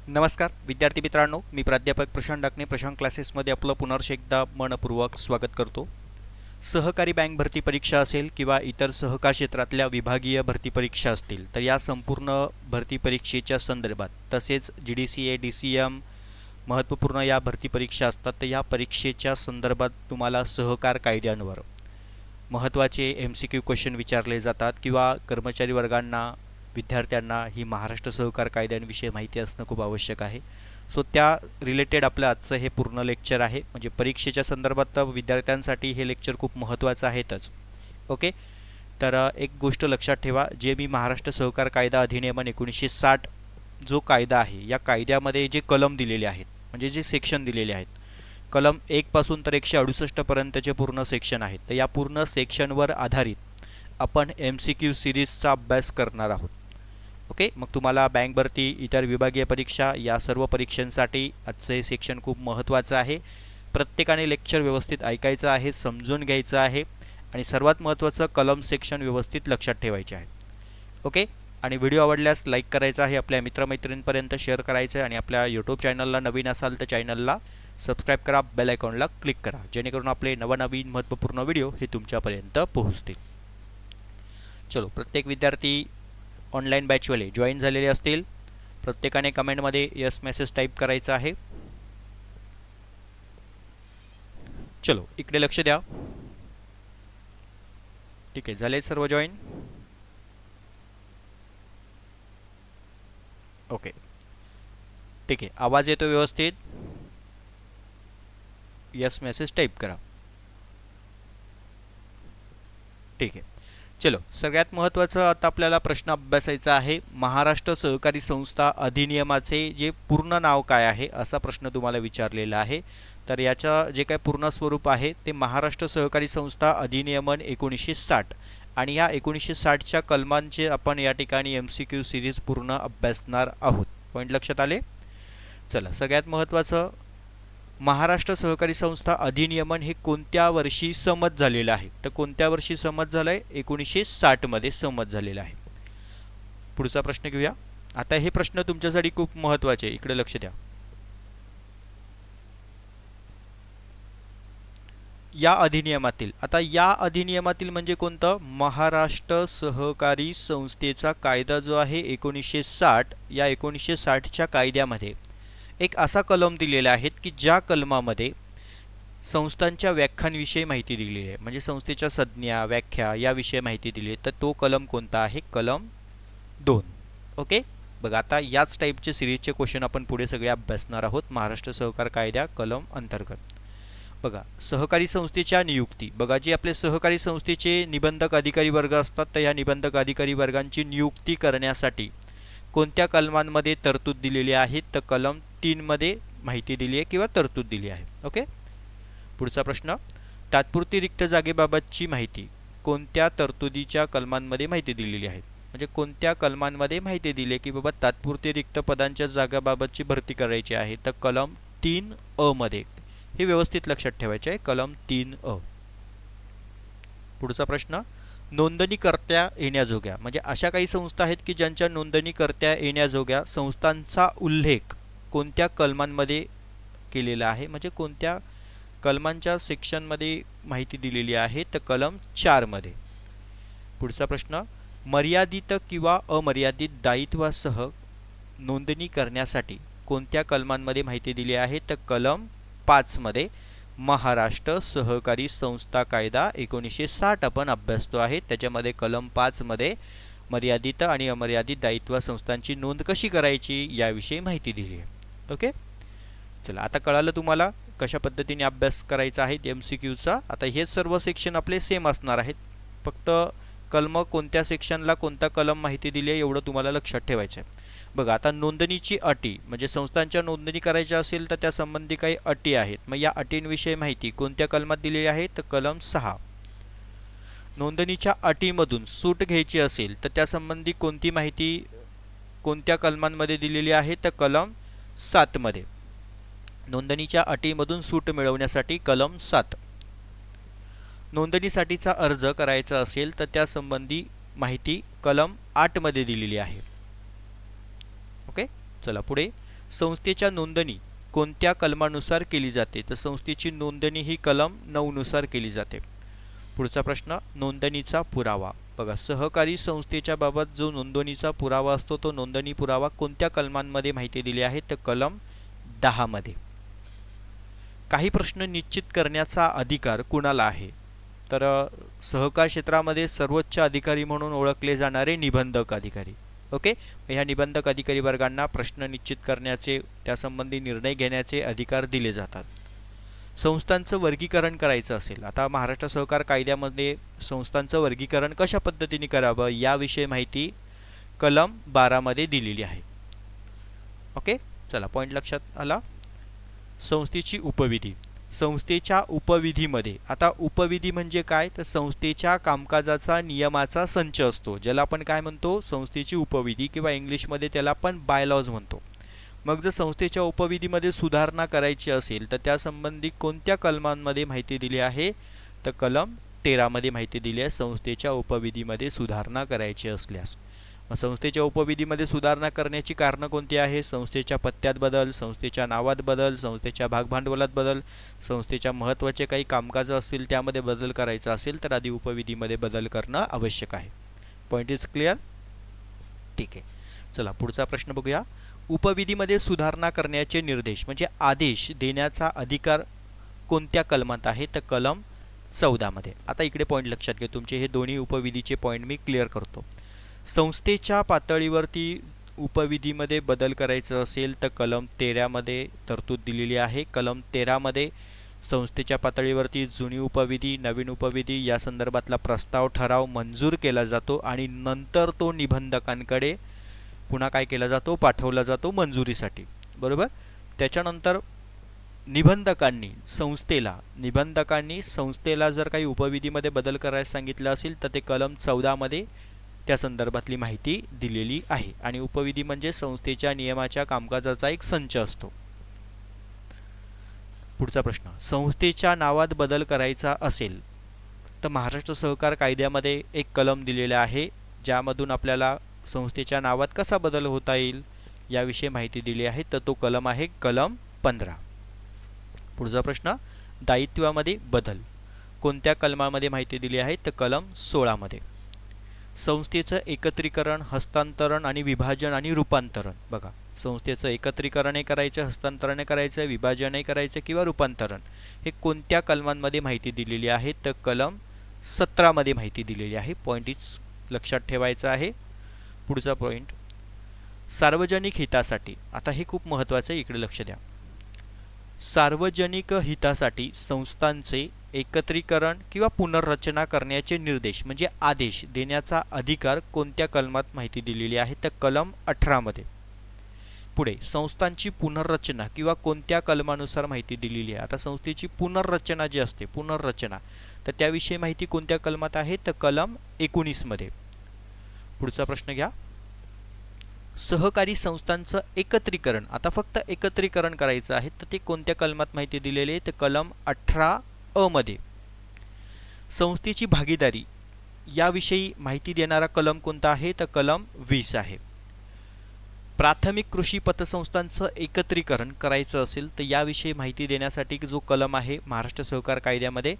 नमस्कार विद्यार्थी मित्रांनो, मी प्राध्यापक प्रशांत डाकणे प्रशांत क्लासेसमध्ये आपलं पुनर्ष एकदा मनपूर्वक स्वागत करतो. सहकारी बँक भरती परीक्षा असेल किंवा इतर सहकार क्षेत्रातल्या विभागीय भरती परीक्षा असतील, तर या संपूर्ण भरती परीक्षेच्या संदर्भात तसेच GDCA DCM महत्त्वपूर्ण या भरती परीक्षा असतात. तर या परीक्षेच्या संदर्भात तुम्हाला सहकार कायद्यांवर महत्त्वाचे MCQ क्वेश्चन विचारले जातात किंवा कर्मचारी वर्गांना विद्यार्थ्यांना ही महाराष्ट्र सहकार कायद्यांविषयी माहिती असणं खूप आवश्यक आहे. सो त्या रिलेटेड आपलं आजचं हे पूर्ण लेक्चर आहे. म्हणजे परीक्षेच्या संदर्भात विद्यार्थ्यांसाठी हे लेक्चर खूप महत्त्वाचं आहेतच. ओके, तर एक गोष्ट लक्षात ठेवा, जे मी महाराष्ट्र सहकार कायदा अधिनियम 1960 जो कायदा आहे, या कायद्यामध्ये जे कलम दिलेले आहेत, म्हणजे जे सेक्शन दिलेले आहेत, कलम 1 पासून तर 168 पर्यंतचे पूर्ण सेक्शन आहेत. तर या पूर्ण सेक्शनवर आधारित आपण MCQ सिरीजचा अभ्यास करणार आहोत. ओके, मग तुम्हाला बँक भरती, इतर विभागीय परीक्षा या सर्व परीक्षांसाठी आजचं हे सेक्शन खूप महत्त्वाचं आहे. प्रत्येकाने लेक्चर व्यवस्थित ऐकायचं आहे, समजून घ्यायचं आहे आणि सर्वात महत्त्वाचं कलम सेक्शन व्यवस्थित लक्षात ठेवायचे आहे. ओके, आणि व्हिडिओ आवडल्यास लाईक करायचा आहे, आपल्या मित्रमैत्रिणींपर्यंत शेअर करायचं आहे आणि आपल्या यूट्यूब चॅनलला नवीन असाल तर चॅनलला सबस्क्राईब करा, बेल आयकॉनला क्लिक करा, जेणेकरून आपले नवनवीन महत्त्वपूर्ण व्हिडिओ हे तुमच्यापर्यंत पोहोचतील. चलो, प्रत्येक विद्यार्थी ऑनलाईन बॅचवाले जॉईन झालेले असतील, प्रत्येकाने कमेंटमध्ये यस मेसेज टाईप करायचा आहे. चलो, इकडे लक्ष द्या. ठीक आहे, झाले सर्व जॉईन? ओके, ठीक आहे, आवाज येतो व्यवस्थित? यस मेसेज टाईप करा. ठीक आहे, चलो, सगळ्यात महत्त्वाचं आता आपल्याला प्रश्न अभ्यासायचा आहे. महाराष्ट्र सहकारी संस्था अधिनियमाचे जे पूर्ण नाव काय आहे, असा प्रश्न तुम्हाला विचारलेला आहे. तर याचा जे काय पूर्ण स्वरूप आहे ते महाराष्ट्र सहकारी संस्था अधिनियमन 1960 आणि या 1960च्या कलमांचे आपण या ठिकाणी MCQ सिरीज पूर्ण अभ्यासणार आहोत. पॉईंट लक्षात आले? चला, सगळ्यात महत्त्वाचं, महाराष्ट्र सहकारी संस्था अधिनियमन हे कोणत्या वर्षी संमत झालेलं आहे? तर कोणत्या वर्षी संमत झालं आहे? 1960 मध्ये संमत झालेलं आहे. पुढचा प्रश्न घेऊया. आता हे प्रश्न तुमच्यासाठी खूप महत्त्वाचे आहे, इकडे लक्ष द्या. या अधिनियमातील, आता या अधिनियमातील म्हणजे कोणतं? महाराष्ट्र सहकारी संस्थेचा कायदा जो आहे 1960, या 1960च्या कायद्यामध्ये एक असा कलम दिलेला आहे की ज्या कलमामध्ये संस्थांच्या व्याख्यांविषयी माहिती दिलेली आहे, म्हणजे संस्थेच्या संज्ञा, व्याख्या याविषयी माहिती दिली आहे. तर तो कलम कोणता आहे? कलम 2. ओके, बघा, आता याच टाईपचे सिरीजचे क्वेश्चन आपण पुढे सगळे अभ्यासणार आहोत महाराष्ट्र सहकार कायदा कलम अंतर्गत. बघा, सहकारी संस्थेच्या नियुक्ती. बघा, जे आपले सहकारी संस्थेचे निबंधक अधिकारी वर्ग असतात, तर या निबंधक अधिकारी वर्गांची नियुक्ती करण्यासाठी कोणत्या कलमांमध्ये तरतूद दिलेली आहे? तर कलम 3 मध्ये माहिती दिली आहे किंवा तरतूद दिली आहे. ओके, पुढचा प्रश्न, तात्पुरती रिक्त जागेबाबतची माहिती कोणत्या तरतुदीच्या कलमांमध्ये माहिती दिलेली आहे? म्हणजे कोणत्या कलमांमध्ये माहिती दिली आहे की बाबा तात्पुरती रिक्त पदांच्या जागाबाबतची भरती करायची आहे? तर कलम 3A मध्ये. हे व्यवस्थित लक्षात ठेवायचे आहे, कलम 3A. पुढचा प्रश्न, नोंदणीकर्त्या येण्याजोग्या, म्हणजे अशा काही संस्था आहेत की ज्यांच्या नोंदणीकर्त्या येण्याजोग्या संस्थांचा उल्लेख कोणत्या कलमांमध्ये केलेला आहे? म्हणजे कोणत्या कलमांच्या सेक्शनमध्ये माहिती दिलेली आहे? तर कलम 4 मध्ये. पुढचा प्रश्न, मर्यादित किंवा अमर्यादित दायित्वासह नोंदणी करण्यासाठी कोणत्या कलमांमध्ये माहिती दिली आहे? तर कलम 5 मध्ये. महाराष्ट्र सहकारी संस्था कायदा 1960 आपण अभ्यासतो आहे, त्याच्यामध्ये कलम 5 मध्ये मर्यादित आणि अमर्यादित दायित्व संस्थांची नोंद कशी करायची याविषयी माहिती दिली आहे. ओके, चला, आता कळालं तुम्हाला कशा पद्धतीने अभ्यास करायचा आहे MCQचा. आता हे सर्व सेक्शन आपले सेम असणार आहेत, फक्त कलम कोणत्या सेक्शनला कोणता कलम माहिती दिली आहे एवढं तुम्हाला लक्षात ठेवायचं आहे. बघा, आता नोंदणीची अटी, म्हणजे संस्थांच्या नोंदणी करायच्या असेल तर त्या संबंधी काही अटी आहेत. मग या अटींविषयी माहिती कोणत्या कलमात दिलेली आहे? तर कलम 6. नोंदणीच्या अटीमधून सूट घ्यायची असेल तर त्या संबंधी कोणती माहिती कोणत्या कलमांमध्ये दिलेली आहे? तर कलम 7 मध्ये. नोंदणीच्या अटीमधून सूट मिळवण्यासाठी कलम 7. नोंदणीसाठीचा अर्ज करायचा असेल तर त्या संबंधी माहिती कलम 8 मध्ये दिलेली आहे. ओके, चला पुढे. संस्थेच्या नोंदणी कोणत्या कलमानुसार केली जाते? तर संस्थेची नोंदणी ही कलम 9 नुसार केली जाते. पुढचा प्रश्न, नोंदणीचा पुरावा. बघा, सहकारी संस्थेच्या बाबत जो नोंदणीचा पुरावा असतो तो नोंदणी पुरावा कोणत्या कलमांमध्ये माहिती दिली आहे? तर कलम 10 मध्ये. काही प्रश्न निश्चित करण्याचा अधिकार कुणाला आहे? तर सहकार क्षेत्रामध्ये सर्वोच्च अधिकारी म्हणून ओळखले जाणारे निबंधक अधिकारी. ओके, ह्या निबंधक अधिकारी वर्गांना प्रश्न निश्चित करण्याचे, त्यासंबंधी निर्णय घेण्याचे अधिकार दिले जातात. संस्थांचं वर्गीकरण करायचं असेल, आता महाराष्ट्र सहकार कायद्यामध्ये संस्थांचं वर्गीकरण कशा पद्धतीने करावं याविषयी माहिती कलम 12 मध्ये दिलेली आहे. ओके, चला पॉईंट लक्षात आला. संस्थेची उपविधी. संस्थेच्या उपविधीमध्ये, आता उपविधी म्हणजे काय? तर संस्थेच्या कामकाजाचा नियमाचा संच असतो, ज्याला आपण काय म्हणतो? संस्थेची उपविधी, किंवा इंग्लिशमध्ये त्याला आपण बायलॉज म्हणतो. मग जर संस्थेच्या उपविधीमध्ये सुधारणा करायची असेल तर त्यासंबंधी कोणत्या कलमांमध्ये माहिती दिली आहे? तर कलम 13 मध्ये माहिती दिली आहे संस्थेच्या उपविधीमध्ये सुधारणा करायची असल्यास. संस्थेच्या उपविधीमध्ये सुधारणा करण्याची कारणं कोणती आहे? संस्थेच्या पत्त्यात बदल, संस्थेच्या नावात बदल, संस्थेच्या भागभांडवलात बदल, संस्थेच्या महत्त्वाचे काही कामकाज असतील त्यामध्ये बदल करायचा असेल तर आधी उपविधीमध्ये बदल करणं आवश्यक आहे. Point is clear? ठीक आहे, चला पुढचा प्रश्न बघूया. उपविधीमध्ये सुधारणा करण्याचे निर्देश म्हणजे आदेश देण्याचा अधिकार कोणत्या कलमात आहे? तर कलम 14 मध्ये. आता इकडे पॉईंट लक्षात घ्या, तुमचे हे दोन्ही उपविधीचे पॉईंट मी क्लिअर करतो. संस्थेच्या पातळीवरती उपविधीमध्ये बदल करायचं असेल तर कलम 13 मध्ये तरतूद दिलेली आहे. कलम 13 मध्ये संस्थेच्या पातळीवरती जुनी उपविधी, नवीन उपविधी या संदर्भातला प्रस्ताव, ठराव मंजूर केला जातो आणि नंतर तो निबंधकांकडे पुन्हा काय केला जातो? पाठवला जातो मंजुरीसाठी. बरोबर. त्याच्यानंतर निबंधकांनी संस्थेला जर काही उपविधीमध्ये बदल करायला सांगितलं असेल तर ते कलम 14 मध्ये त्या संदर्भातली माहिती दिलेली आहे. आणि उपविधी म्हणजे संस्थेच्या नियमाच्या कामकाजाचा एक संच असतो. पुढचा प्रश्न, संस्थेच्या नावात बदल करायचा असेल तर महाराष्ट्र सहकार कायद्यामध्ये एक कलम दिलेला आहे ज्यामधून आपल्याला संस्थेच्या नावात कसा बदल होता येईल याविषयी माहिती दिली आहे. तर तो कलम आहे कलम 15. पुढचा प्रश्न, दायित्वामध्ये बदल कोणत्या कलमामध्ये माहिती दिली आहे? तर कलम 16 मध्ये. संस्थेचं एकत्रीकरण, हस्तांतरण आणि विभाजन आणि रूपांतरण. बघा, संस्थेचं एकत्रीकरण करायचं, हस्तांतरण करायचं, विभाजन करायचं किंवा रूपांतरण हे कोणत्या कलमांमध्ये माहिती दिलेली आहे? तर कलम 17 मध्ये माहिती दिलेली आहे. पॉईंट इज लक्षात ठेवायचा आहे. पुढचा पॉईंट, सार्वजनिक हितासाठी. आता हे खूप महत्त्वाचं आहे, इकडे लक्ष द्या. सार्वजनिक हितासाठी संस्थांचे एकत्रीकरण किंवा पुनर्रचना करण्याचे निर्देश म्हणजे आदेश देण्याचा अधिकार कोणत्या कलमात माहिती दिलेली आहे? तर कलम 18 मध्ये. पुढे, संस्थांची पुनर्रचना किंवा कोणत्या कलमानुसार माहिती दिलेली आहे? आता संस्थेची पुनर्रचना जी असते, पुनर्रचना, तर त्याविषयी माहिती कोणत्या कलमात आहे? तर कलम 19 मध्ये. पुढचा प्रश्न घ्या. सहकारी संस्थांचं एकत्रीकरण, आता फक्त एकत्रीकरण करायचं आहे तर ते कोणत्या कलमात माहिती दिलेली आहे? तर कलम 18 मध्ये. संस्थेची भागीदारी याविषयी माहिती देणारा कलम कोणता आहे? तर कलम 20 आहे. प्राथमिक कृषी पतसंस्थांचं एकत्रीकरण करायचं असेल तर याविषयी माहिती देण्यासाठी जो कलम आहे महाराष्ट्र सहकार कायद्यामध्ये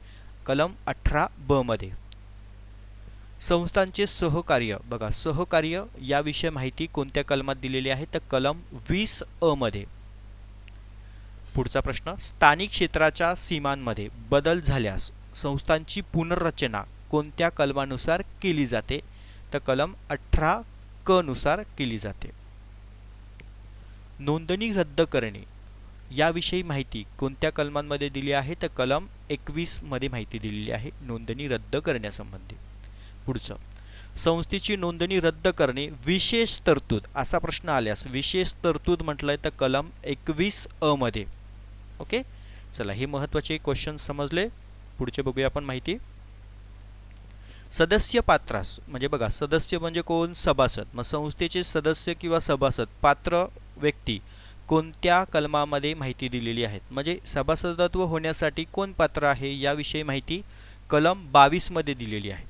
कलम 18 मध्ये. संस्थांचे सहकार्य, बघा सहकार्य याविषयी माहिती कोणत्या कलमात दिलेली आहे? तर कलम 20 मध्ये. पुढचा प्रश्न, स्थानिक क्षेत्राच्या सीमांमध्ये बदल झाल्यास संस्थांची पुनर्रचना कोणत्या कलमानुसार केली जाते? तर कलम 18 नुसार केली जाते. नोंदणी रद्द करणे याविषयी माहिती कोणत्या कलमांमध्ये दिली आहे? तर कलम 21 मध्ये माहिती दिलेली आहे नोंदणी रद्द करण्यासंबंधी. पुढचं, संस्थेची नोंदणी रद्द करणे विशेष तरतूद, असा प्रश्न आल्यास विशेष तरतूद म्हटलंय तर कलम 21 मध्ये. ओके, चला हे महत्त्वाचे क्वेश्चन समजले. पुढचे बघूया आपण माहिती. सदस्य पात्रास, म्हणजे बघा सदस्य म्हणजे कोण? सभासद. मग संस्थेचे सदस्य किंवा सभासद पात्र व्यक्ती कोणत्या कलमामध्ये माहिती दिलेली आहेत? म्हणजे सभासदत्व होण्यासाठी कोण पात्र आहे याविषयी माहिती कलम 22 मध्ये दिलेली आहे.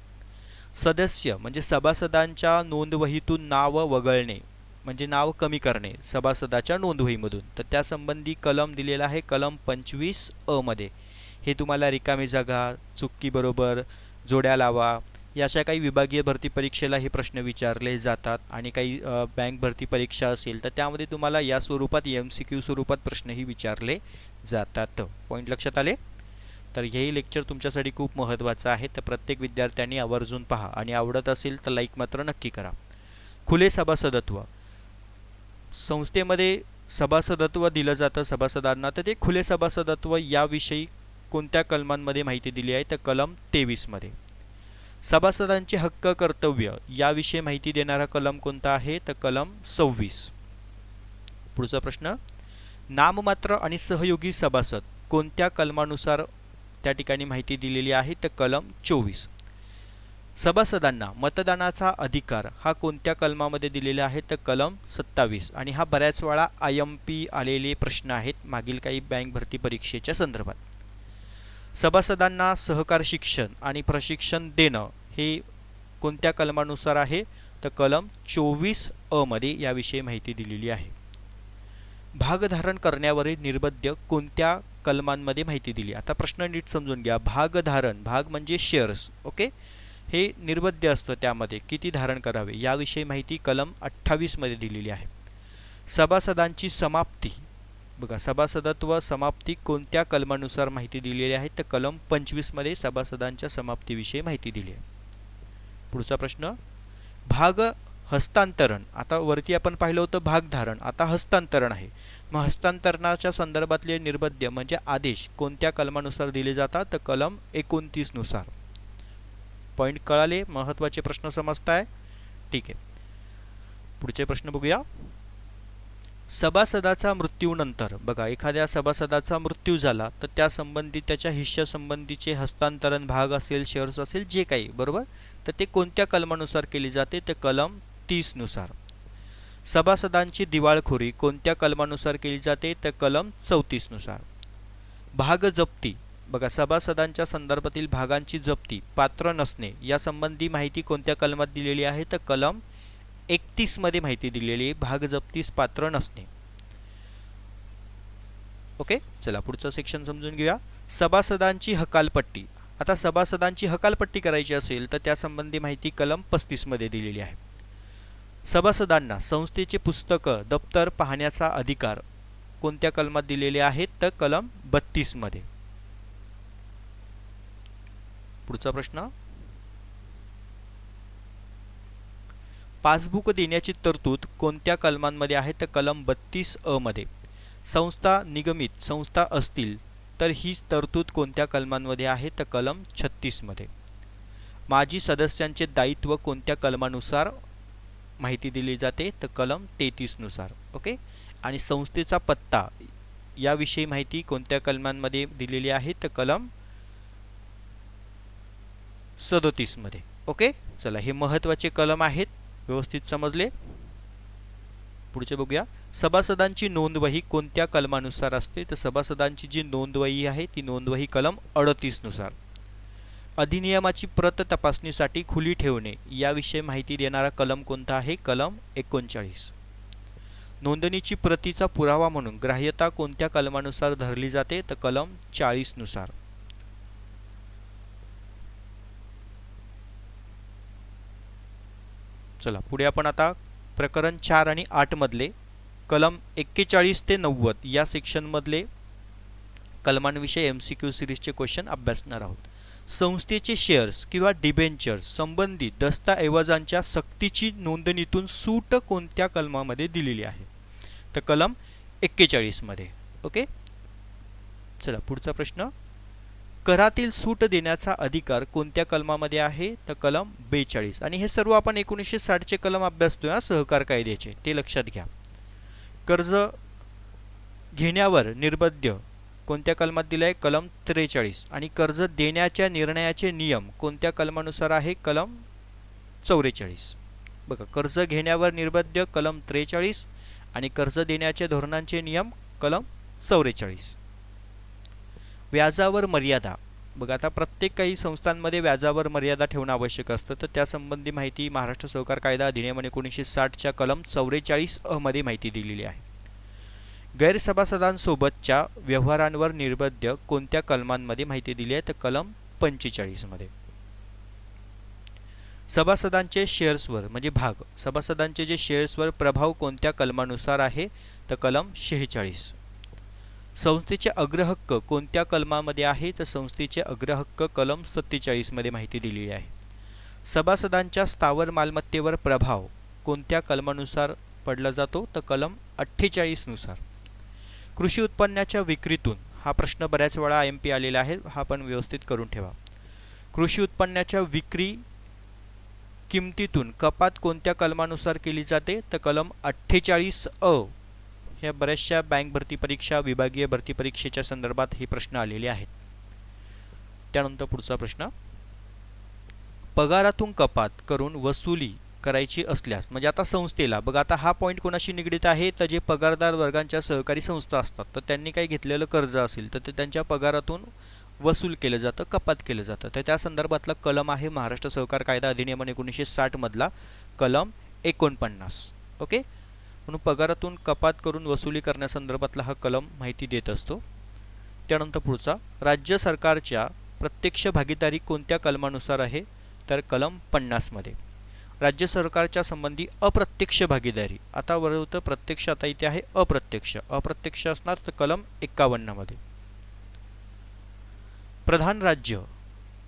सदस्य म्हणजे सभासदांच्या नोंदवहीतून नाव वगळणे म्हणजे नाव कमी करणे सभासदाच्या नोंदवहीमधून, तर त्यासंबंधी कलम दिलेला आहे कलम 25 मध्ये. हे तुम्हाला रिकामी जागा, चुक्की बरोबर, जोड्या लावा या अशा काही विभागीय भरती परीक्षेला हे प्रश्न विचारले जातात. आणि काही बँक भरती परीक्षा असेल तर त्यामध्ये तुम्हाला या स्वरूपात MCQ स्वरूपात प्रश्नही विचारले जातात. पॉईंट लक्षात आले? तर हेही लेक्चर तुमच्यासाठी खूप महत्त्वाचं आहे, तर प्रत्येक विद्यार्थ्यांनी आवर्जून पहा आणि आवडत असेल तर लाईक मात्र नक्की करा. खुले सभासदत्व. संस्थेमध्ये सभासदत्व दिलं जातं सभासदांना, तर ते खुले सभासदत्व याविषयी कोणत्या कलमांमध्ये माहिती दिली आहे? तर कलम 23 मध्ये. सभासदांचे हक्क कर्तव्य याविषयी माहिती देणारा कलम कोणता आहे? तर कलम 26. पुढचा प्रश्न, नाममात्र आणि सहयोगी सभासद कोणत्या कलमानुसार त्या ठिकाणी माहिती दिलेली आहे? तर कलम 24. सभासदांना मतदानाचा अधिकार हा कोणत्या कलमामध्ये दिलेला आहे? तर कलम 27. आणि हा बऱ्याच वेळा IMP आलेले प्रश्न आहेत मागील काही बँक भरती परीक्षेच्या संदर्भात. सभासदांना सहकार शिक्षण आणि प्रशिक्षण देणं हे कोणत्या कलमानुसार आहे? तर कलम 24 मध्ये याविषयी माहिती दिलेली आहे. भागधारण करण्यावरील निर्बंध कोणत्या कलमांमध्ये माहिती दिली? आता प्रश्न नीट समजून घ्या. भागधारण, भाग म्हणजे शेअर्स, ओके, हे निर्बंध असतं, त्यामध्ये किती धारण करावे याविषयी माहिती कलम 28 मध्ये दिलेली आहे. सभासदांची समाप्ती, बघा सभासदत्व समाप्ती कोणत्या कलमानुसार माहिती दिलेली आहे? तर कलम 25 मध्ये सभासदांच्या समाप्तीविषयी माहिती दिली आहे. पुढचा प्रश्न, भाग हस्तांतरण. आता वरती आपण पाहिलं होतं भागधारण, आता हस्तांतरण आहे. मग हस्तांतरणाच्या संदर्भातले निर्बंध म्हणजे आदेश कोणत्या कलमानुसार दिले जातात? तर कलम 29 नुसार. पॉईंट कळाले? महत्त्वाचे प्रश्न समजताय? ठीक आहे, पुढचे प्रश्न बघूया. सभासदाचा मृत्यूनंतर, बघा एखाद्या सभासदाचा मृत्यू झाला तर त्या संबंधी त्याच्या हिश्श्यासंबंधीचे हस्तांतरण, भाग असेल, शेअर्स असेल, जे काही, बरोबर, तर ते कोणत्या कलमानुसार केले जाते? तर कलम 30 नुसार. सभासदांची दिवाळखोरी कोणत्या कलमानुसार केली जाते? तर कलम 34 नुसार. भाग जप्ती, बघा सभासदांच्या संदर्भातील भागांची जप्ती पात्र नसणे यासंबंधी माहिती कोणत्या कलमात दिलेली आहे? तर कलम 31 मध्ये माहिती दिलेली आहे, भाग जप्तीस पात्र नसणे. ओके, चला पुढचं सेक्शन समजून घेऊया. सभासदांची हकालपट्टी. आता सभासदांची हकालपट्टी करायची असेल तर त्यासंबंधी माहिती कलम 35 मध्ये दिलेली आहे. सभासदांना संस्थेचे पुस्तकं, दप्तर पाहण्याचा अधिकार कोणत्या कलमात दिलेले आहेत? तर कलम 32 मध्ये. पुढचा प्रश्न, पासबुक देण्याची तरतूद कोणत्या कलमांमध्ये आहे? तर कलम 32 मध्ये. संस्था निगमित संस्था असतील तर ही तरतूद कोणत्या कलमांमध्ये आहे? तर कलम 36 मध्ये. माजी सदस्यांचे दायित्व कोणत्या कलमानुसार माहिती दिली जाते? तर कलम 33 नुसार. ओके, आणि संस्थेचा पत्ता याविषयी माहिती कोणत्या कलमांमध्ये दिलेली आहे? तर कलम 37 मध्ये. ओके, चला हे महत्त्वाचे कलम आहेत, व्यवस्थित समजले? पुढचे बघूया. सभासदांची नोंदवही कोणत्या कलमानुसार असते? तर सभासदांची जी नोंदवही आहे ती नोंदवही कलम 38 नुसार. अधिनियमाची प्रत तपासणीसाठी खुली ठेवणे याविषयी माहिती देणारा कलम कोणता आहे? कलम 39. नोंदणीची प्रतीचा पुरावा म्हणून ग्राह्यता कोणत्या कलमानुसार धरली जाते? तर कलम 40 नुसार. चला पुढे आपण आता प्रकरण 4 आणि 8 मधले कलम 41 ते 90 या सेक्शन मधले कलमांविषयी MCQ सिरीजचे क्वेश्चन अभ्यासणार आहोत. संस्थेचे शेअर्स किंवा डिबेंचर्स संबंधित दस्तऐवजांच्या सक्तीची नोंदणीतून सूट कोणत्या कलमामध्ये दिलेली आहे? तर कलम 41 मध्ये. ओके, चला पुढचा प्रश्न, करातील सूट देण्याचा अधिकार कोणत्या कलमामध्ये आहे? तर कलम 42. आणि हे सर्व आपण 1960 चे कलम अभ्यासतोय, सहकार कायद्याचे, ते लक्षात घ्या. कर्ज घेण्यावर निर्बंध कोणत्या कलमात दिला आहे? कलम 43. आणि कर्ज देण्याच्या निर्णयाचे नियम कोणत्या कलमानुसार आहे? कलम 44. बघा, कर्ज घेण्यावर निर्बंध कलम 43 आणि कर्ज देण्याचे धोरणांचे नियम कलम 44. व्याजावर मर्यादा, बघा आता प्रत्येक काही संस्थांमध्ये व्याजावर मर्यादा ठेवणं आवश्यक असतं, तर त्यासंबंधी माहिती महाराष्ट्र सहकार कायदा अधिनियम 1960च्या कलम 44 मध्ये माहिती दिलेली आहे. गैरसभासदांसोबतच्या व्यवहारांवर निर्बंध कोणत्या कलमांमध्ये माहिती दिली आहे? तर कलम 45 मध्ये. सभासदांचे शेअर्सवर म्हणजे भाग, सभासदांचे जे शेअर्सवर प्रभाव कोणत्या कलमानुसार आहे? तर कलम 46. संस्थेचे अग्रहक्क कोणत्या कलमामध्ये आहे? तर संस्थेचे अग्रहक्क कलम 47 मध्ये माहिती दिलेली आहे. सभासदांच्या स्थावर मालमत्तेवर प्रभाव कोणत्या कलमानुसार पडला जातो? तर कलम 48 नुसार. कृषी उत्पन्नाच्या विक्रीतून, हा प्रश्न बऱ्याच वेळा MP आलेला आहे, हा पण व्यवस्थित करून ठेवा. कृषी उत्पन्नाच्या विक्री किमतीतून कपात कोणत्या कलमानुसार केली जाते? तर कलम 48 ह्या बऱ्याचशा बँक भरती परीक्षा, विभागीय भरती परीक्षेच्या संदर्भात हे प्रश्न आलेले आहेत. त्यानंतर पुढचा प्रश्न, पगारातून कपात करून वसुली करायची असल्यास, म्हणजे आता संस्थेला बघा, आता हा पॉईंट कोणाशी निगडीत आहे? तर जे पगारदार वर्गांच्या सहकारी संस्था असतात, तर त्यांनी काही घेतलेलं कर्ज असेल तर ते त्यांच्या पगारातून वसूल केलं जातं, कपात केलं जातं. तर त्या संदर्भातला कलम आहे महाराष्ट्र सहकार कायदा अधिनियम 1960 मधला कलम 49. ओके, म्हणून पगारातून कपात करून वसुली करण्यासंदर्भातला हा कलम माहिती देत असतो. त्यानंतर पुढचा, राज्य सरकारच्या प्रत्यक्ष भागीदारी कोणत्या कलमानुसार आहे? तर कलम 50 मध्ये. राज्य सरकारच्या संबंधी अप्रत्यक्ष भागीदारी, आता बरोबर प्रत्यक्ष, आता इथे आहे अप्रत्यक्ष, अप्रत्यक्ष असणार तर कलम 51 मध्ये. प्रधान राज्य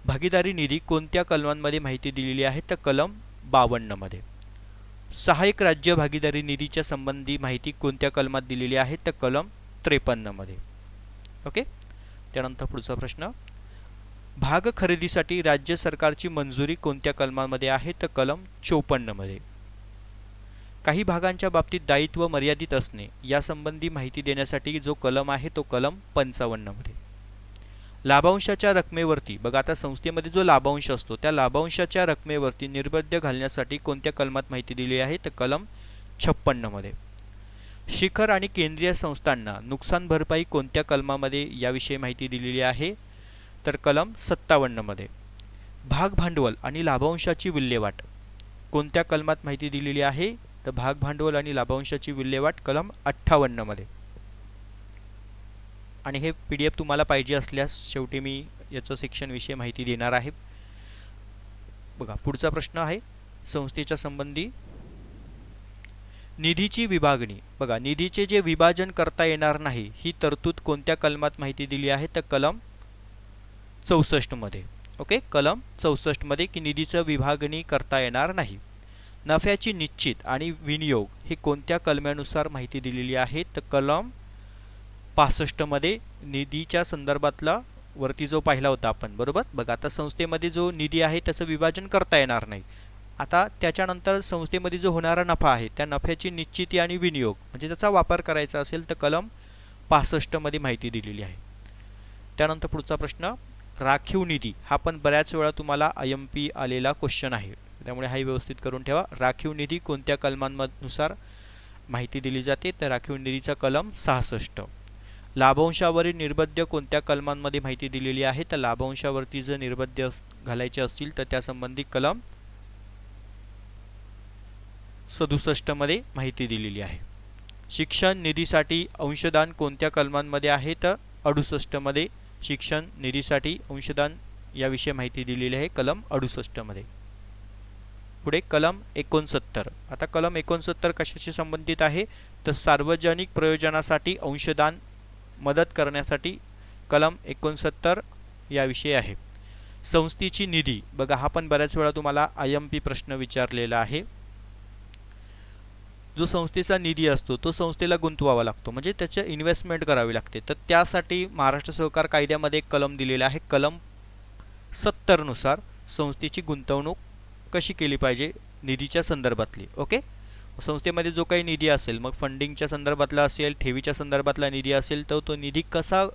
भागीदारी निधी कोणत्या कलमांमध्ये माहिती दिलेली आहे? तर कलम 52 मध्ये. सहाय्यक राज्य भागीदारी निधीच्या संबंधी माहिती कोणत्या कलमात दिलेली आहे? तर कलम 53 मध्ये. ओके, त्यानंतर पुढचा प्रश्न, भाग खरेदीसाठी राज्य सरकारची मंजुरी कोणत्या कलमामध्ये आहे? तर कलम 54 मध्ये. काही भागांच्या बाबतीत दायित्व मर्यादित असणे यासंबंधी माहिती देण्यासाठी जो कलम आहे तो कलम 55 मध्ये. लाभांशाच्या रकमेवरती, बघा आता संस्थेमध्ये जो लाभांश असतो त्या लाभांशाच्या रकमेवरती निर्बंध घालण्यासाठी कोणत्या कलमात माहिती दिली आहे? तर कलम 56 मध्ये. शिखर आणि केंद्रीय संस्थांना नुकसान भरपाई कोणत्या कलमामध्ये याविषयी माहिती दिलेली आहे? तर कलम 57 मध्ये. भाग भांडवल आणि लाभांशाची विल्हेवाट कोणत्या कलमात माहिती दिलेली आहे? तर भाग भांडवल आणि लाभांशाची विल्हेवाट कलम 58 मध्ये. आणि हे PDF तुम्हाला पाहिजे असल्यास शेवटी मी याचं सेक्शन विषयी माहिती देणार आहे. बघा पुढचा प्रश्न आहे, संस्थेच्या संबंधी निधीची विभागणी, बघा निधीचे जे विभाजन करता येणार नाही ही तरतूद कोणत्या कलमात माहिती दिली आहे? तर कलम 64 मध्ये. ओके, कलम 64 मध्ये की निधीचं विभागणी करता येणार नाही. नफ्याची निश्चित आणि विनियोग ही कोणत्या कलमानुसार माहिती दिलेली आहे? तर कलम 65 मध्ये. निधीच्या संदर्भातला वरती जो पाहिला होता आपण, बरोबर. बघा आता संस्थेमध्ये जो निधी आहे त्याचं विभाजन करता येणार नाही. आता त्याच्यानंतर संस्थेमध्ये जो होणारा नफा आहे त्या नफ्याची निश्चिती आणि विनियोग म्हणजे त्याचा वापर करायचा असेल तर कलम 65 मध्ये माहिती दिलेली आहे. त्यानंतर पुढचा प्रश्न, राखीव निधी, हा पण बऱ्याच वेळा तुम्हाला IMP आलेला क्वेश्चन आहे, त्यामुळे हा व्यवस्थित करून ठेवा. राखीव निधी कोणत्या कलमांनुसार माहिती दिली जाते? तर राखीव निधीचा कलम 66. लाभांशावरील निर्बंध कोणत्या कलमांमध्ये माहिती दिलेली आहे? तर लाभांशावरती जर निर्बंध घालायचे असतील तर त्यासंबंधी कलम 67 मध्ये माहिती दिलेली आहे. शिक्षण निधीसाठी अंशदान कोणत्या कलमांमध्ये आहे? तर 68 मध्ये शिक्षण निधीसाठी अंशदान याविषयी माहिती दिलेली आहे कलम 68 मध्ये. पुढे कलम 69. आता कलम 69 कशाशी संबंधित आहे? तर सार्वजनिक प्रयोजनासाठी अंशदान मदत करण्यासाठी कलम 69 याविषयी आहे. संस्थेची निधी, बघा हा पण बऱ्याच वेळा तुम्हाला IMP प्रश्न विचारलेला आहे. जो संस्थेचा निधी असतो तो संस्थेला गुंतवावा लागतो, म्हणजे त्याचे इन्व्हेस्टमेंट करावी लागते. तर त्यासाठी महाराष्ट्र सहकार कायद्यामध्ये एक कलम दिलेला आहे, कलम 70 नुसार संस्थेची गुंतवणूक कशी केली पाहिजे निधीच्या संदर्भातली. ओके, संस्थेमध्ये जो काही निधी असेल, मग फंडिंगच्या संदर्भातला असेल, ठेवीच्या संदर्भातला निधी असेल, तर तो निधी कसा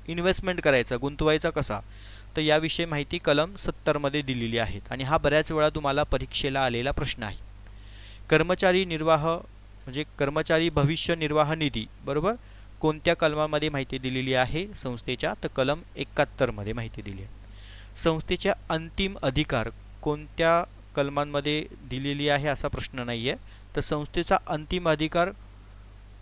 इन्व्हेस्टमेंट करायचा, गुंतवायचा कसा, तर याविषयी माहिती कलम 70 मध्ये दिलेली आहे. आणि हा बऱ्याच वेळा तुम्हाला परीक्षेला आलेला प्रश्न आहे. कर्मचारी निर्वाह म्हणजे कर्मचारी भविष्य निर्वाह निधी, बरोबर, कोणत्या कलमामध्ये माहिती दिलेली आहे संस्थेच्या? तर कलम 71 मध्ये माहिती दिली आहे. संस्थेच्या अंतिम अधिकार कोणत्या कलमांमध्ये दिलेली आहे असा प्रश्न नाही आहे. तर संस्थेचा अंतिम अधिकार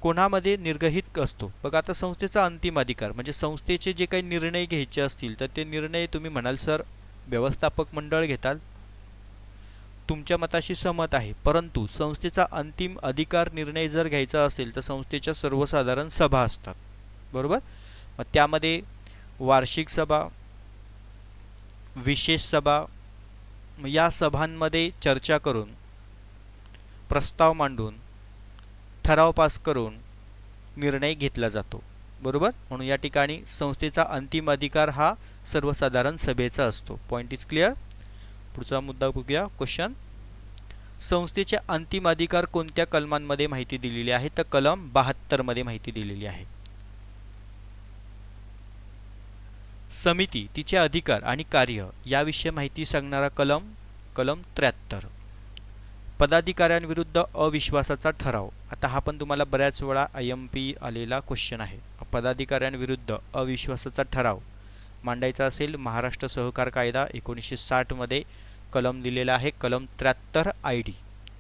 कोणामध्ये निर्गहित असतो? बघा आता संस्थेचा अंतिम अधिकार म्हणजे संस्थेचे जे काही निर्णय घ्यायचे असतील तर ते निर्णय तुम्ही म्हणाल सर व्यवस्थापक मंडळ घेतात, तुमच्या मताशी सहमत आहे, परंतु संस्थेचा अंतिम अधिकार निर्णय जर घ्यायचा असेल तर संस्थेच्या सर्वसाधारण सभा असतात, बरोबर. मग त्यामध्ये वार्षिक सभा, विशेष सभा, या सभांमध्ये चर्चा करून, प्रस्ताव मांडून, ठराव पास करून निर्णय घेतला जातो, बरोबर. म्हणून या ठिकाणी संस्थेचा अंतिम अधिकार हा सर्वसाधारण सभेचा असतो. Point is clear. पुढचा मुद्दा बघूया. क्वेश्चन, संस्थेचे अंतिम अधिकार कोणत्या कलमांमध्ये माहिती दिलेली आहे? तर कलम 72 मध्ये माहिती दिलेली आहे. समिती, तिचे अधिकार आणि कार्य याविषयी माहिती सांगणारा कलम 73. पदाधिकाऱ्यांविरुद्ध अविश्वासाचा ठराव. आता हा पण तुम्हाला बऱ्याच वेळा IMP आलेला क्वेश्चन आहे. पदाधिकाऱ्यांविरुद्ध अविश्वासाचा ठराव मांडायचा असेल, महाराष्ट्र सहकार कायदा 1960 मध्ये कलम दिलेला आहे, कलम 73 ID.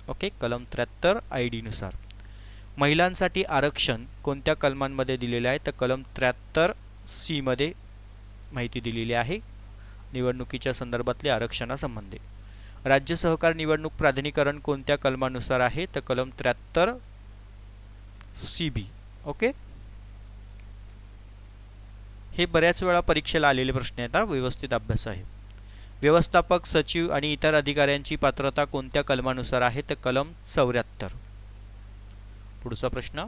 ओके, कलम 73 ID नुसार. महिलांसाठी आरक्षण कोणत्या कलमांमध्ये दिलेले आहे? तर कलम 73 C मध्ये माहिती दिलेली आहे, निवडणुकीच्या संदर्भातले आरक्षणासंबंधी. राज्य सहकार निवडणूक प्राधिकरण कोणत्या कलमानुसार आहे? तर कलम 73 CB. ओके, हे बऱ्याच वेळा परीक्षेला आलेले प्रश्न आहेत, व्यवस्थित अभ्यास आहे. व्यवस्थापक, सचिव आणि इतर अधिकाऱ्यांची पात्रता कोणत्या कलमानुसार आहे? तर कलम 74. पुढचा प्रश्न,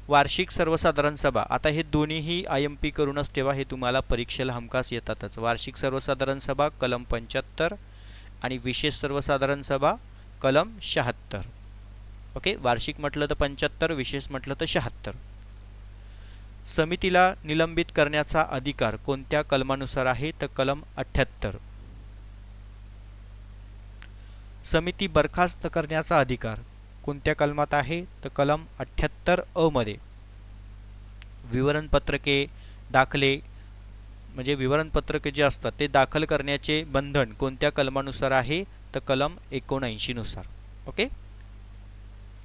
वार्षिक सर्वसाधारण सभा. आता हे दोन्हीही IMP करूनच ठेवा, हे तुम्हाला परीक्षेला हमखास येतातच. वार्षिक सर्वसाधारण सभा कलम 75 आणि विशेष सर्वसाधारण सभा कलम 76. ओके, वार्षिक म्हटलं तर 75, विशेष म्हटलं तर 76. समितीला निलंबित करण्याचा अधिकार कोणत्या कलमानुसार आहे? तर कलम 78. समिती बरखास्त करण्याचा अधिकार कोणत्या कलमात आहे? तर कलम 78 अ मध्ये. विवरणपत्रके, दाखले म्हणजे विवरणपत्रके जे असतात ते दाखल करण्याचे बंधन कोणत्या कलमानुसार आहे? तर कलम 79 नुसार. ओके,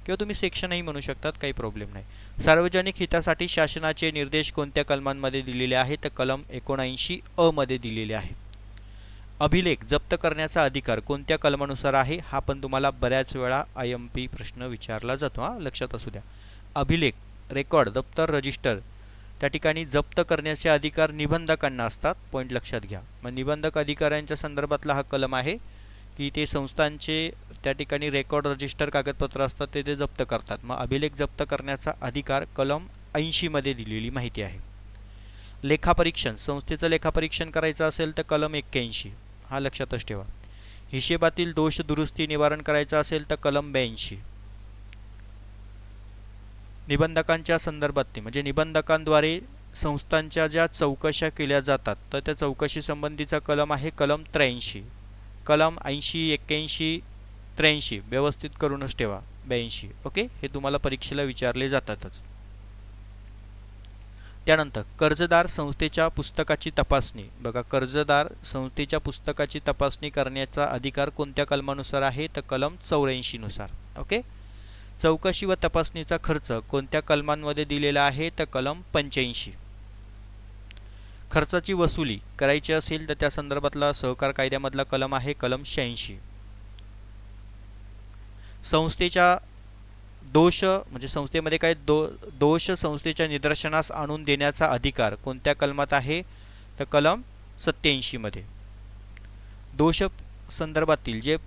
किंवा तुम्ही सेक्शनही म्हणू शकतात, काही प्रॉब्लेम नाही. सार्वजनिक हितासाठी शासनाचे निर्देश कोणत्या कलमांमध्ये दिलेले आहे? तर कलम 79 अ मध्ये दिलेले आहे. अभिलेख जप्त करण्याचा अधिकार कोणत्या कलमानुसार आहे? हा पण तुम्हाला बऱ्याच वेळा IMP प्रश्न विचारला जातो, लक्षात असू द्या. अभिलेख, रेकॉर्ड, दप्तर, रजिस्टर त्या ठिकाणी जप्त करण्याचे अधिकार निबंधकांना असतात, पॉईंट लक्षात घ्या. मग निबंधक अधिकाऱ्यांच्या संदर्भातला हा कलम आहे की ते संस्थांचे त्या ठिकाणी रेकॉर्ड, रजिस्टर, कागदपत्र असतात ते जप्त करतात. मग अभिलेख जप्त करण्याचा अधिकार कलम 80 मध्ये दिलेली माहिती आहे. लेखापरीक्षण, संस्थेचं लेखापरीक्षण करायचं असेल तर कलम 81, हा लक्षातच ठेवा. हिशेबातील दोष दुरुस्ती निवारण करायचं असेल तर कलम 82. निबंधकांच्या संदर्भात म्हणजे निबंधकांद्वारे संस्थांच्या ज्या चौकशा केल्या जातात तर त्या चौकशी संबंधीचा कलम आहे कलम 83. कलम 80, 81, 83 व्यवस्थित करूनच ठेवा. 82. ओके, हे तुम्हाला परीक्षेला विचारले जातातच. त्यानंतर कर्जदार संस्थेच्या पुस्तकाची तपासणी. बघा, कर्जदार संस्थेच्या पुस्तकाची तपासणी करण्याचा अधिकार कोणत्या कलमानुसार आहे? तर कलम 84 नुसार. ओके, चौकशी व तपासणीचा खर्च कोणत्या कलमांमध्ये दिलेला आहे? तर कलम 85. खर्चाची वसुली करायची असेल तर त्या संदर्भातला सहकार कायद्यामधला कलम आहे कलम 86. संस्थेच्या दोष म्हणजे संस्थेमध्ये काय दोष संस्थेच्या निदर्शनास आणून देण्याचा अधिकार कोणत्या कलमात आहे? तर कलम 87 मध्ये. दोष संदर्भातील जे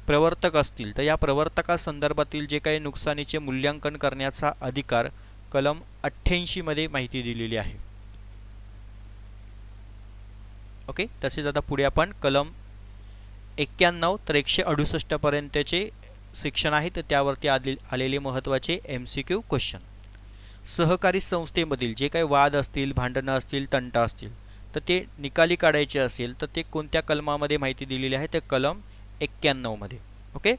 प्रवर्तक असतील तर या प्रवर्तका संदर्भातील जे काही नुकसानीचे मूल्यांकन करण्याचा अधिकार कलम 88 मध्ये माहिती दिलेली आहे. ओके, तसेच आता पुढे आपण कलम 91 तर 168 पर्यंतचे सेक्शन आहे तर त्यावरती आलेले महत्त्वाचे MCQ क्वेश्चन. सहकारी संस्थेमधील जे काही वाद असतील, भांडणं असतील, तंटा असतील तर ते निकाली काढायचे असेल तर ते कोणत्या कलमामध्ये माहिती दिलेली आहे? तर कलम 91 मध्ये. ओके,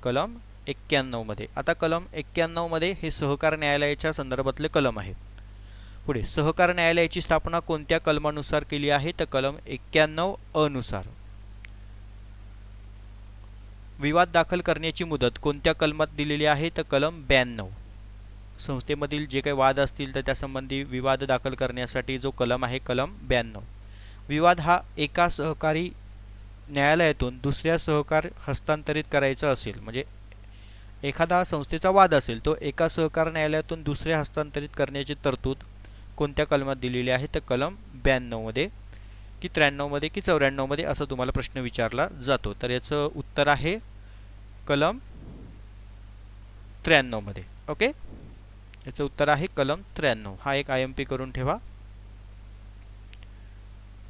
कलम 91 मध्ये. आता कलम 91 मध्ये हे सहकार न्यायालयाच्या संदर्भातले कलम आहे. पुढे सहकार न्यायालयाची स्थापना कोणत्या कलमानुसार केली आहे? तर कलम 91 अ नुसार. विवाद दाखल करण्याची मुदत कोणत्या कलमात दिलेली आहे? तर कलम 92. संस्थेमधील जे काही वाद असतील तर त्यासंबंधी विवाद दाखल करण्यासाठी जो कलम आहे कलम 92. विवाद हा एका सहकारी न्यायालयातून दुसऱ्या सहकार हस्तांतरित करायचा असेल, म्हणजे एखादा संस्थेचा वाद असेल तो एका सहकार न्यायालयातून दुसऱ्या हस्तांतरित करण्याची तरतूद कोणत्या कलमात दिलेली आहे? तर कलम 92 मध्ये की 93 मध्ये की 94 मध्ये असं तुम्हाला प्रश्न विचारला जातो. तर याचं उत्तर आहे कलम 93 मध्ये. ओके, याचं उत्तर आहे कलम 93. हा एक IMP करून ठेवा.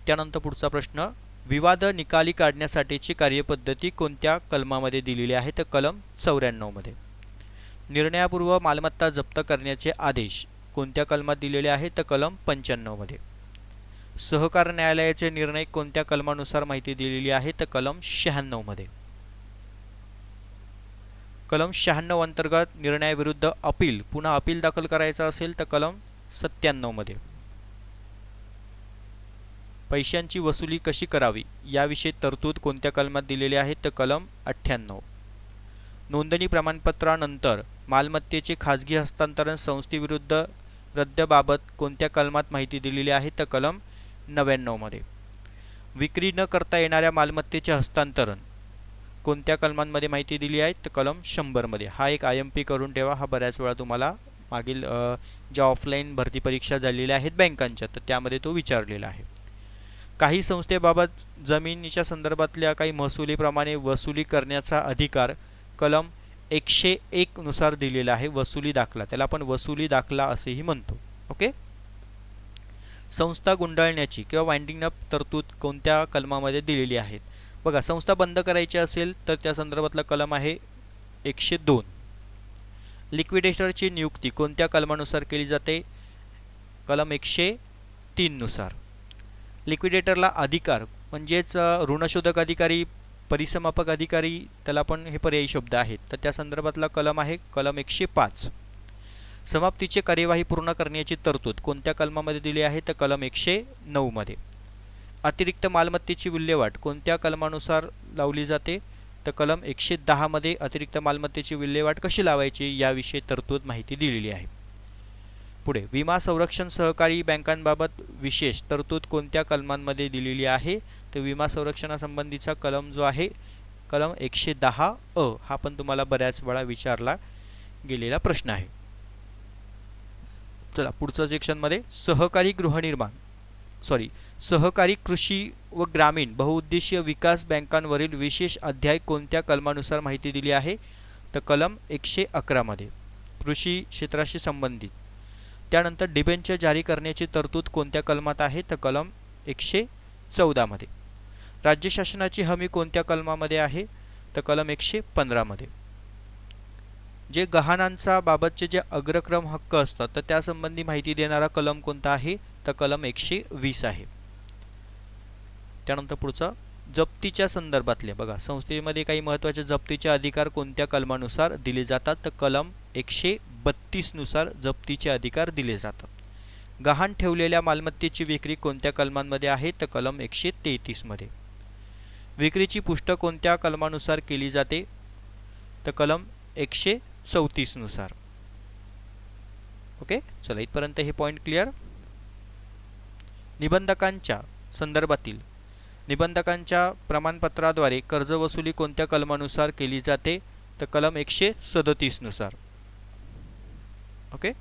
त्यानंतर पुढचा प्रश्न, विवाद निकाली काढण्यासाठीची कार्यपद्धती कोणत्या कलमामध्ये दिलेली आहे? तर कलम 94 मध्ये. निर्णयापूर्व मालमत्ता जप्त करण्याचे आदेश कोणत्या कलमात दिलेले आहे? तर कलम 95 मध्ये. सहकार न्यायालयाचे निर्णय कोणत्या कलमानुसार माहिती दिलेली आहे? तर कलम 96 मध्ये. कलम 96 अंतर्गत निर्णयाविरुद्ध अपील पुन्हा अपील दाखल करायचा असेल तर कलम 97 मध्ये. पैशांची वसुली कशी करावी याविषयी तरतूद कोणत्या कलमात दिलेली आहे? तर कलम 98. नोंदणी प्रमाणपत्रानंतर मालमत्तेचे खाजगी हस्तांतरण संस्थेविरुद्ध रद्दबाबत कोणत्या कलमात माहिती दिलेली आहे? तर कलम 99 मध्ये. विक्री न करता येणाऱ्या मालमत्तेचे हस्तांतरण कोणत्या कलमांमध्ये माहिती दिली आहे? तर कलम 100 मध्ये. हा एक IMP करून ठेवा. हा बऱ्याच वेळा तुम्हाला मागील ज्या ऑफलाईन भरती परीक्षा झालेल्या आहेत बँकांच्या तर त्यामध्ये तो विचारलेला आहे. काही संस्थेबाबत जमिनीच्या संदर्भातल्या काही महसुलीप्रमाणे वसुली करण्याचा अधिकार कलम 101 नुसार दिलेला आहे. वसुली दाखला, त्याला आपण वसुली दाखला असेही म्हणतो. ओके. संस्था गुंडाळण्याची किंवा वाइंडिंग अप तरतूद कोणत्या कलमामध्ये दिलेली आहेत? बघा, संस्था बंद करायची असेल तर त्या संदर्भातला कलम आहे 102. लिक्विडेटरची नियुक्ती कोणत्या कलमानुसार केली जाते? कलम 103 नुसार. लिक्विडेटरला अधिकार म्हणजेच ऋणशोधक अधिकारी, परिसमापक अधिकारी, त्याला पण हे पर्यायी शब्द आहेत तर त्या संदर्भातला कलम आहे कलम 105. समाप्तीची कार्यवाही पूर्ण करण्याची तरतूद कोणत्या कलमामध्ये दिली आहे? तर कलम 109 मध्ये. अतिरिक्त मालमत्तेची विल्हेवाट कोणत्या कलमानुसार लावली जाते? तर कलम 110 मध्ये अतिरिक्त मालमत्तेची विल्हेवाट कशी लावायची याविषयी तरतूद माहिती दिलेली आहे. पुढे, विमा संरक्षण सहकारी बँकांबाबत विशेष तरतूद कोणत्या कलमांमध्ये दिलेली आहे? तर विमा संरक्षणासंबंधीचा कलम जो आहे कलम 110 अ. हा पण तुम्हाला बऱ्याच वेळा विचारला गेलेला प्रश्न आहे. चला पुढच्या सेक्शनमध्ये सहकारी कृषी व ग्रामीण बहुउद्देशीय विकास बँकांवरील विशेष अध्याय कोणत्या कलमानुसार माहिती दिली आहे? तर कलम 111 मध्ये. कृषी क्षेत्राशी संबंधित. त्यानंतर डिबेंचर जारी करण्याची तरतूद कोणत्या कलमात आहे? तर कलम 114 मध्ये. राज्य शासनाची हमी कोणत्या कलमामध्ये आहे? तर कलम 115 मध्ये. जे गहाणांचा बाबतचे जे अग्रक्रम हक्क असतात तर त्यासंबंधी माहिती देणारा कलम कोणता आहे? तर कलम 120 आहे. त्यानंतर पुढचा, जप्तीच्या संदर्भातले बघा, संस्थेमध्ये काही महत्त्वाचे जप्तीचे अधिकार कोणत्या कलमानुसार दिले जातात? तर कलम 132 नुसार जप्तीचे अधिकार दिले जातात. गहाण ठेवलेल्या मालमत्तेची विक्री कोणत्या कलमांमध्ये आहे? तर कलम 133 मध्ये. विक्रीची पुष्ट कोणत्या कलमानुसार केली जाते? तर कलम 134 नुसार. ओके, चला इथपर्यंत हे पॉईंट क्लिअर. निबंधकांच्या संदर्भातील निबंधकांच्या प्रमाणपत्राद्वारे कर्ज वसुली कोणत्या कलमानुसार केली जाते? तर कलम 137 नुसार. ओके.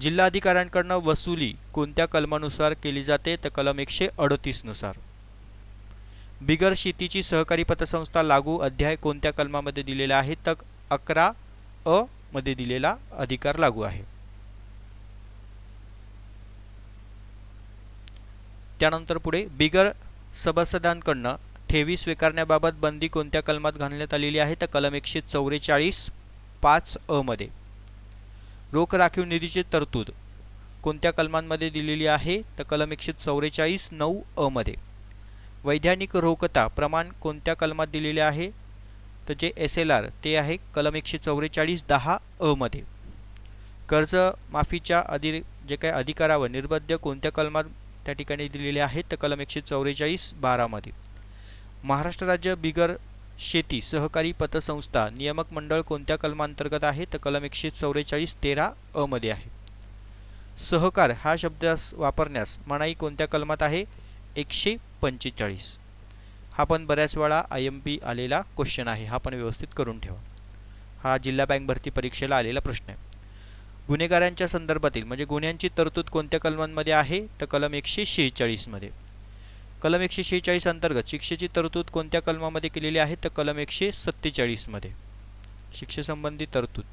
जिल्हाधिकाऱ्यांकडून वसुली कोणत्या कलमानुसार केली जाते? तर कलम 138 नुसार. बिगर शेतीची सहकारी पतसंस्था लागू अध्याय कोणत्या कलमामध्ये दिलेला आहे? तर 11 अ मध्ये दिलेला अधिकार लागू आहे. त्यानंतर पुढे, बिगर सभासदांकडून ठेवी स्वीकारण्याबाबत बंदी कोणत्या कलमात घालण्यात आलेली आहे? तर कलम 144 5 अ मध्ये. रोख राखीव निधीची तरतूद कोणत्या कलमांमध्ये दिलेली आहे? तर कलम 144 9 अ मध्ये. वैधानिक रोखता प्रमाण कोणत्या कलमात दिलेले आहे? तर जे SLR ते आहे कलम 144(10) अ मध्ये. कर्ज माफीच्या जे काही अधिकारावर निर्बंध कोणत्या कलमात त्या ठिकाणी दिलेले आहेत तर कलम 144(12) मध्ये. महाराष्ट्र राज्य बिगर शेती सहकारी पतसंस्था नियामक मंडळ कोणत्या कलमांतर्गत आहे तर कलम 144(13) अ मध्ये आहे. सहकार हा शब्द वापरण्यास मनाई कोणत्या कलमात आहे 145. हा पण बऱ्याच वेळा IMP आलेला क्वेश्चन आहे, हा पण व्यवस्थित करून ठेवा. हा जिल्हा बँक भरती परीक्षेला आलेला प्रश्न आहे. गुन्हेगारांच्या संदर्भातील म्हणजे गुन्ह्यांची तरतूद कोणत्या कलमांमध्ये आहे तर कलम 146 मध्ये. कलम 146 अंतर्गत शिक्षेची तरतूद कोणत्या कलमामध्ये केलेली आहे तर कलम 147 मध्ये. शिक्षेसंबंधी तरतूद.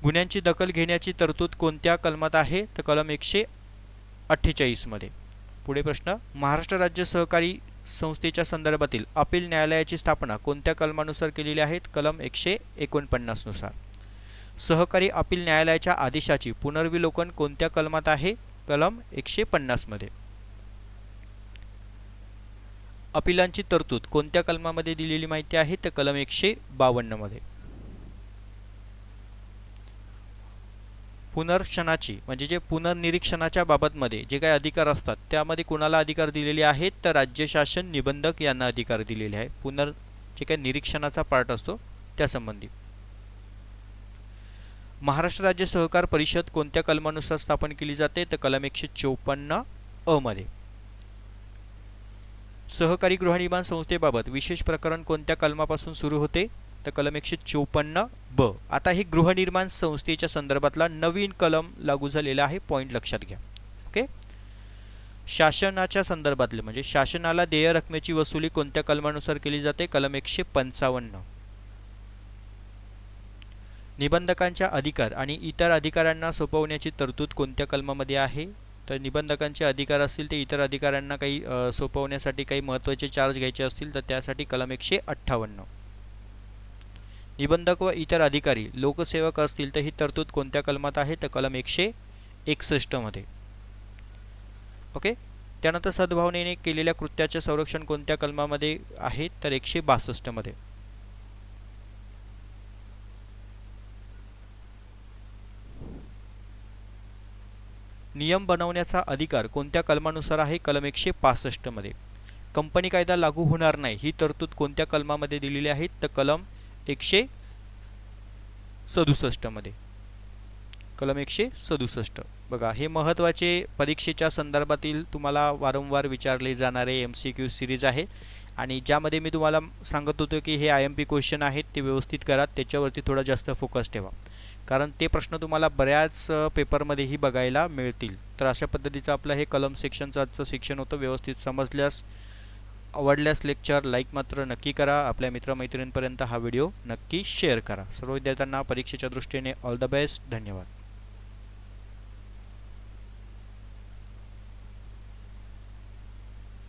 गुन्ह्यांची दखल घेण्याची तरतूद कोणत्या कलमात आहे तर कलम 148 मध्ये. पुढे प्रश्न, महाराष्ट्र राज्य सहकारी संस्थेच्या संदर्भातील अपील न्यायालयाची स्थापना कोणत्या कलमानुसार केलेली आहे कलम 149 नुसार. सहकारी अपील न्यायालयाच्या आदेशाची पुनर्विलोकन कोणत्या कलमात आहे कलम 150 मध्ये. अपिलांची तरतूद कोणत्या कलमामध्ये दिलेली माहिती आहे तर कलम 152 मध्ये. पुनर्क्षणाची म्हणजे जे पुनर्निरीक्षणाच्या बाबतमध्ये जे काही अधिकार असतात त्यामध्ये कोणाला अधिकार दिलेले आहेत तर राज्य शासन निबंधक यांना अधिकार दिलेले आहे. जे काही निरीक्षणाचा पार्ट असतो त्यासंबंधी. महाराष्ट्र राज्य सहकार परिषद कोणत्या कलमानुसार स्थापन केली जाते तर कलम 154 अ मध्ये. सहकारी गृहनिर्माण संस्थेबाबत विशेष प्रकरण कोणत्या कलमापासून सुरू होते तर कलम 154 ब. आता हे गृहनिर्माण संस्थेच्या संदर्भातला नवीन कलम लागू झालेला आहे, पॉईंट लक्षात घ्या. ओके. शासनाच्या संदर्भातले म्हणजे शासनाला देय रकमेची वसुली कोणत्या कलमानुसार केली जाते कलम 155. निबंधकांच्या अधिकार आणि इतर अधिकाऱ्यांना सोपवण्याची तरतूद कोणत्या कलमामध्ये आहे तर निबंधकांचे अधिकार असतील ते इतर अधिकाऱ्यांना काही सोपवण्यासाठी काही महत्त्वाचे चार्ज घ्यायचे असतील तर त्यासाठी कलम 158. निबंधक व इतर अधिकारी लोकसेवक असतील तर ही तरतूद कोणत्या कलमात आहे तर कलम 161 मध्ये. ओके. त्यानंतर सद्भावनेने केलेल्या कृत्याचे संरक्षण कोणत्या कलमामध्ये आहे तर 162 मध्ये. नियम बनवण्याचा अधिकार कोणत्या कलमानुसार आहे कलम 165 मध्ये. कंपनी कायदा लागू होणार नाही ही तरतूद कोणत्या कलमामध्ये दिलेली आहे तर कलम 167 मध्ये. कलम 167. बघा हे महत्त्वाचे परीक्षेच्या संदर्भातील तुम्हाला वारंवार विचारले जाणारे MCQ सिरीज आहे आणि ज्यामध्ये मी तुम्हाला सांगत होतो की हे IMP क्वेश्चन आहेत ते व्यवस्थित करा, त्याच्यावरती थोडा जास्त फोकस ठेवा कारण ते प्रश्न तुम्हाला बऱ्याच पेपरमध्येही बघायला मिळतील. तर अशा पद्धतीचं आपलं हे कलम सेक्शनचं आजचं सेक्शन होतं. व्यवस्थित समजल्यास आवडल्यास लेक्चर लाईक मात्र नक्की करा. आपल्या मित्रमैत्रिणींपर्यंत हा व्हिडिओ नक्की शेअर करा. सर्व विद्यार्थ्यांना परीक्षेच्या दृष्टीने ऑल द बेस्ट. धन्यवाद.